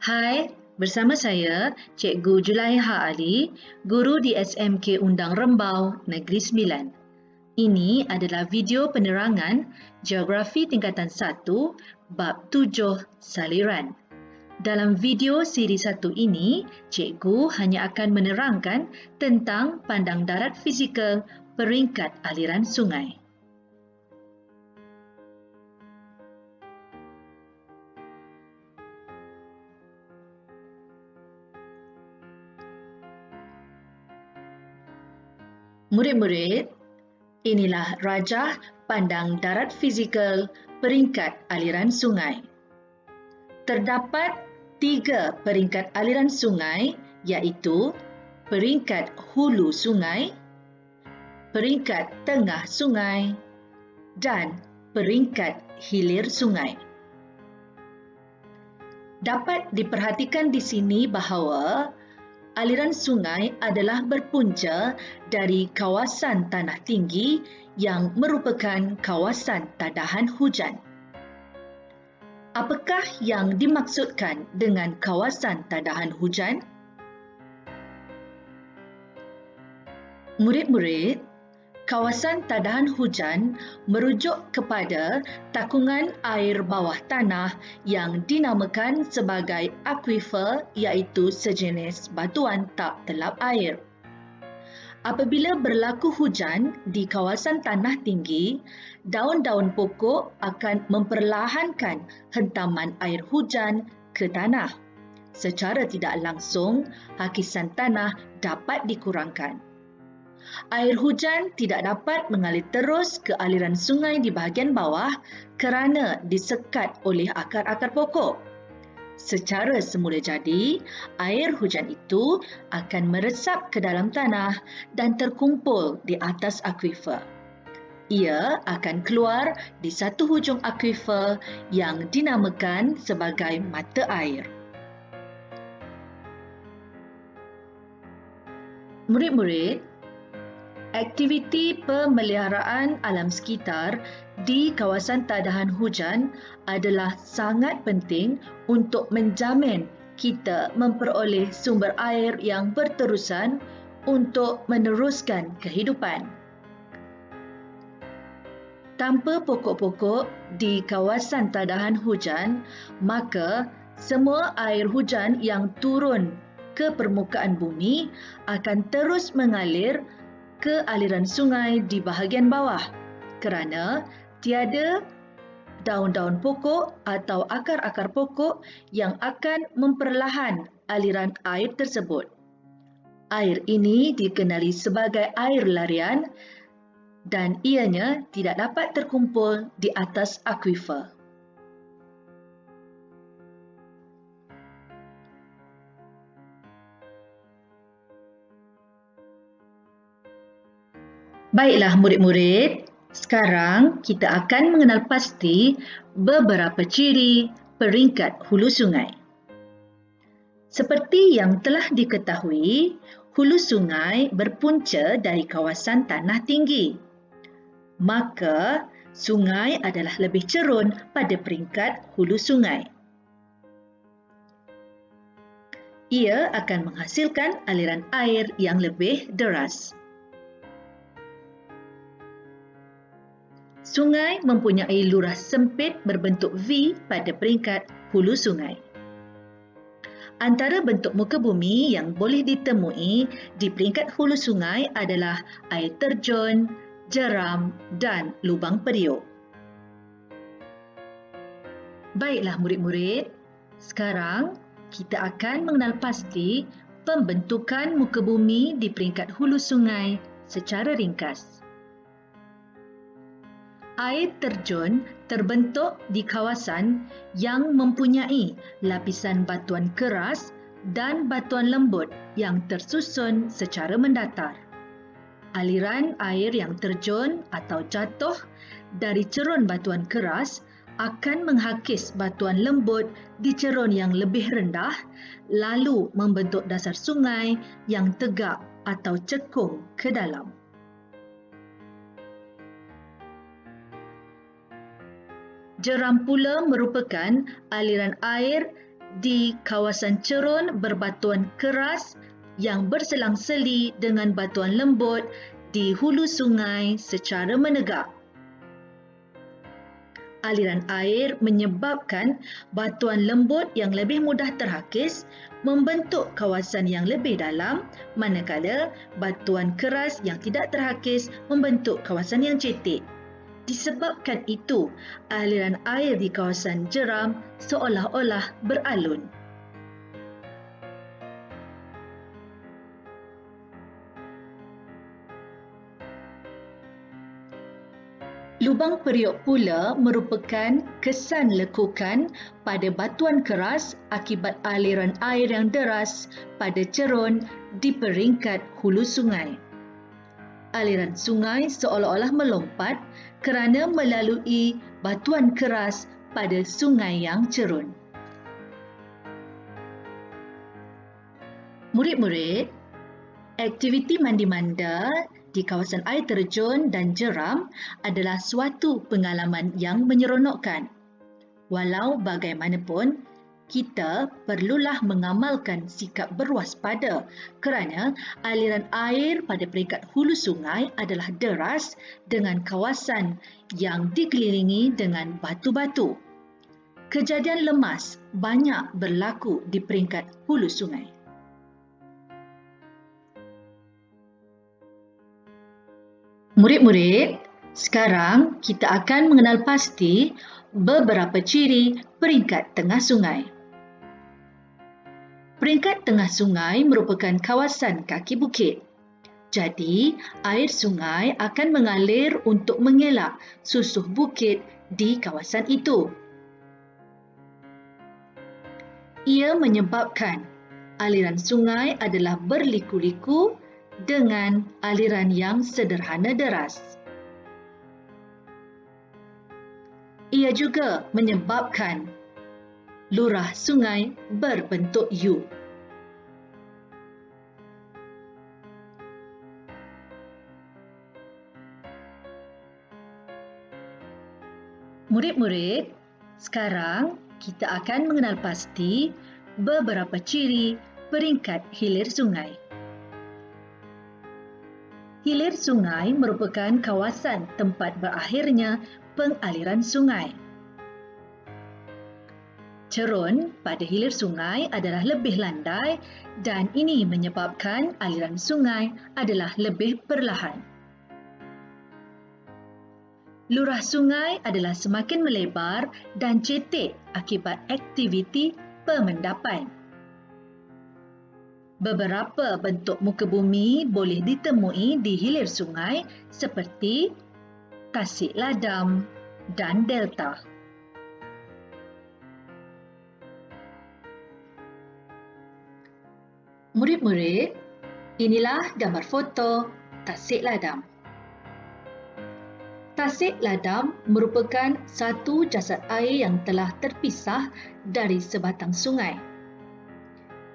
Hai, bersama saya Cikgu Julaiha Ali, guru di SMK Undang Rembau Negeri Sembilan. Ini adalah video penerangan Geografi Tingkatan 1, Bab 7 Saliran. Dalam video siri 1 ini, cikgu hanya akan menerangkan tentang pandang darat fizikal peringkat aliran sungai. Murid-murid, inilah rajah pandang darat fizikal peringkat aliran sungai. Terdapat 3 peringkat aliran sungai iaitu peringkat hulu sungai, peringkat tengah sungai dan peringkat hilir sungai. Dapat diperhatikan di sini bahawa aliran sungai adalah berpunca dari kawasan tanah tinggi yang merupakan kawasan tadahan hujan. Apakah yang dimaksudkan dengan kawasan tadahan hujan? Murid-murid, kawasan tadahan hujan merujuk kepada takungan air bawah tanah yang dinamakan sebagai akuifer iaitu sejenis batuan tak telap air. Apabila berlaku hujan di kawasan tanah tinggi, daun-daun pokok akan memperlahankan hentaman air hujan ke tanah. Secara tidak langsung, hakisan tanah dapat dikurangkan. Air hujan tidak dapat mengalir terus ke aliran sungai di bahagian bawah kerana disekat oleh akar-akar pokok. Secara semula jadi, air hujan itu akan meresap ke dalam tanah dan terkumpul di atas akuifer. Ia akan keluar di satu hujung akuifer yang dinamakan sebagai mata air. Murid-murid, aktiviti pemeliharaan alam sekitar di kawasan tadahan hujan adalah sangat penting untuk menjamin kita memperoleh sumber air yang berterusan untuk meneruskan kehidupan. Tanpa pokok-pokok di kawasan tadahan hujan, maka semua air hujan yang turun ke permukaan bumi akan terus mengalir ke aliran sungai di bahagian bawah kerana tiada daun-daun pokok atau akar-akar pokok yang akan memperlahan aliran air tersebut. Air ini dikenali sebagai air larian dan ianya tidak dapat terkumpul di atas akuifer. Baiklah murid-murid, sekarang kita akan mengenal pasti beberapa ciri peringkat hulu sungai. Seperti yang telah diketahui, hulu sungai berpunca dari kawasan tanah tinggi. Maka, sungai adalah lebih cerun pada peringkat hulu sungai. Ia akan menghasilkan aliran air yang lebih deras. Sungai mempunyai lurah sempit berbentuk V pada peringkat hulu sungai. Antara bentuk muka bumi yang boleh ditemui di peringkat hulu sungai adalah air terjun, jeram dan lubang periuk. Baiklah murid-murid, sekarang kita akan mengenal pasti pembentukan muka bumi di peringkat hulu sungai secara ringkas. Air terjun terbentuk di kawasan yang mempunyai lapisan batuan keras dan batuan lembut yang tersusun secara mendatar. Aliran air yang terjun atau jatuh dari cerun batuan keras akan menghakis batuan lembut di cerun yang lebih rendah lalu membentuk dasar sungai yang tegak atau cekung ke dalam. Jeram pula merupakan aliran air di kawasan cerun berbatuan keras yang berselang-seli dengan batuan lembut di hulu sungai secara menegak. Aliran air menyebabkan batuan lembut yang lebih mudah terhakis membentuk kawasan yang lebih dalam, manakala batuan keras yang tidak terhakis membentuk kawasan yang cetek. Disebabkan itu, aliran air di kawasan jeram seolah-olah beralun. Lubang periuk pula merupakan kesan lekukan pada batuan keras akibat aliran air yang deras pada cerun di peringkat hulu sungai. Aliran sungai seolah-olah melompat kerana melalui batuan keras pada sungai yang cerun. Murid-murid, aktiviti mandi-manda di kawasan air terjun dan jeram adalah suatu pengalaman yang menyeronokkan. Walau bagaimanapun, kita perlulah mengamalkan sikap berwaspada kerana aliran air pada peringkat hulu sungai adalah deras dengan kawasan yang dikelilingi dengan batu-batu. Kejadian lemas banyak berlaku di peringkat hulu sungai. Murid-murid, sekarang kita akan mengenal pasti beberapa ciri peringkat tengah sungai. Peringkat tengah sungai merupakan kawasan kaki bukit. Jadi, air sungai akan mengalir untuk mengelak susuh bukit di kawasan itu. Ia menyebabkan aliran sungai adalah berliku-liku dengan aliran yang sederhana deras. Ia juga menyebabkan lurah sungai berbentuk U. Murid-murid, sekarang kita akan mengenal pasti beberapa ciri peringkat hilir sungai. Hilir sungai merupakan kawasan tempat berakhirnya pengaliran sungai. Cerun pada hilir sungai adalah lebih landai dan ini menyebabkan aliran sungai adalah lebih perlahan. Lurah sungai adalah semakin melebar dan cetek akibat aktiviti pemendapan. Beberapa bentuk muka bumi boleh ditemui di hilir sungai seperti tasik ladam dan delta. Murid-murid, inilah gambar foto tasik ladam. Tasik ladam merupakan satu jasad air yang telah terpisah dari sebatang sungai.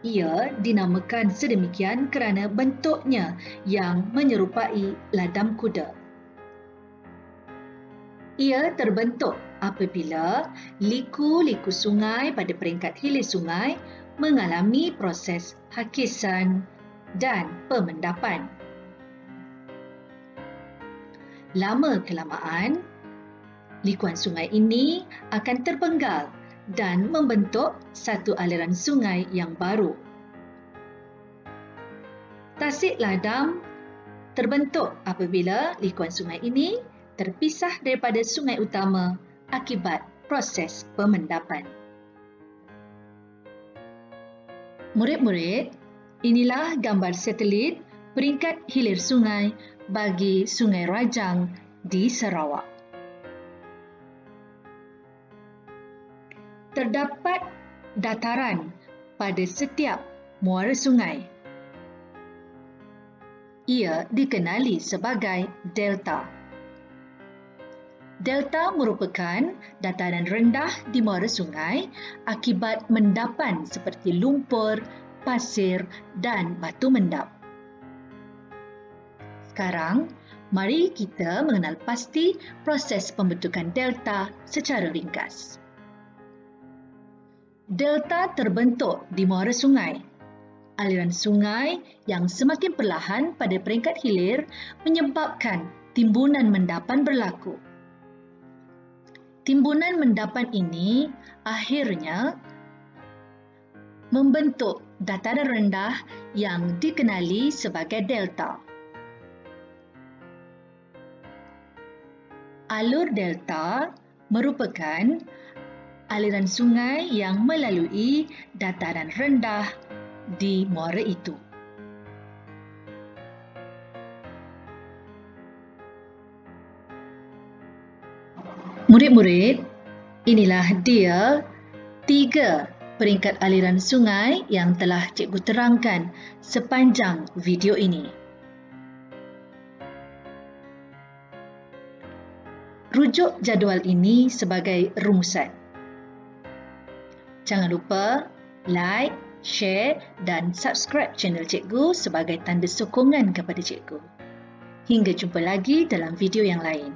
Ia dinamakan sedemikian kerana bentuknya yang menyerupai ladam kuda. Ia terbentuk apabila liku-liku sungai pada peringkat hilir sungai mengalami proses hakisan dan pemendapan. Lama-kelamaan, likuan sungai ini akan terpenggal dan membentuk satu aliran sungai yang baru. Tasik ladam terbentuk apabila likuan sungai ini terpisah daripada sungai utama akibat proses pemendapan. Murid-murid, inilah gambar satelit peringkat hilir sungai bagi Sungai Rajang di Sarawak. Terdapat dataran pada setiap muara sungai. Ia dikenali sebagai delta. Delta merupakan dataran rendah di muara sungai akibat mendapan seperti lumpur, pasir dan batu mendap. Sekarang, mari kita mengenal pasti proses pembentukan delta secara ringkas. Delta terbentuk di muara sungai. Aliran sungai yang semakin perlahan pada peringkat hilir menyebabkan timbunan mendapan berlaku. Timbunan mendapan ini akhirnya membentuk dataran rendah yang dikenali sebagai delta. Alur delta merupakan aliran sungai yang melalui dataran rendah di muara itu. Murid-murid, inilah dia 3 peringkat aliran sungai yang telah cikgu terangkan sepanjang video ini. Rujuk jadual ini sebagai rumusan. Jangan lupa like, share dan subscribe channel cikgu sebagai tanda sokongan kepada cikgu. Hingga jumpa lagi dalam video yang lain.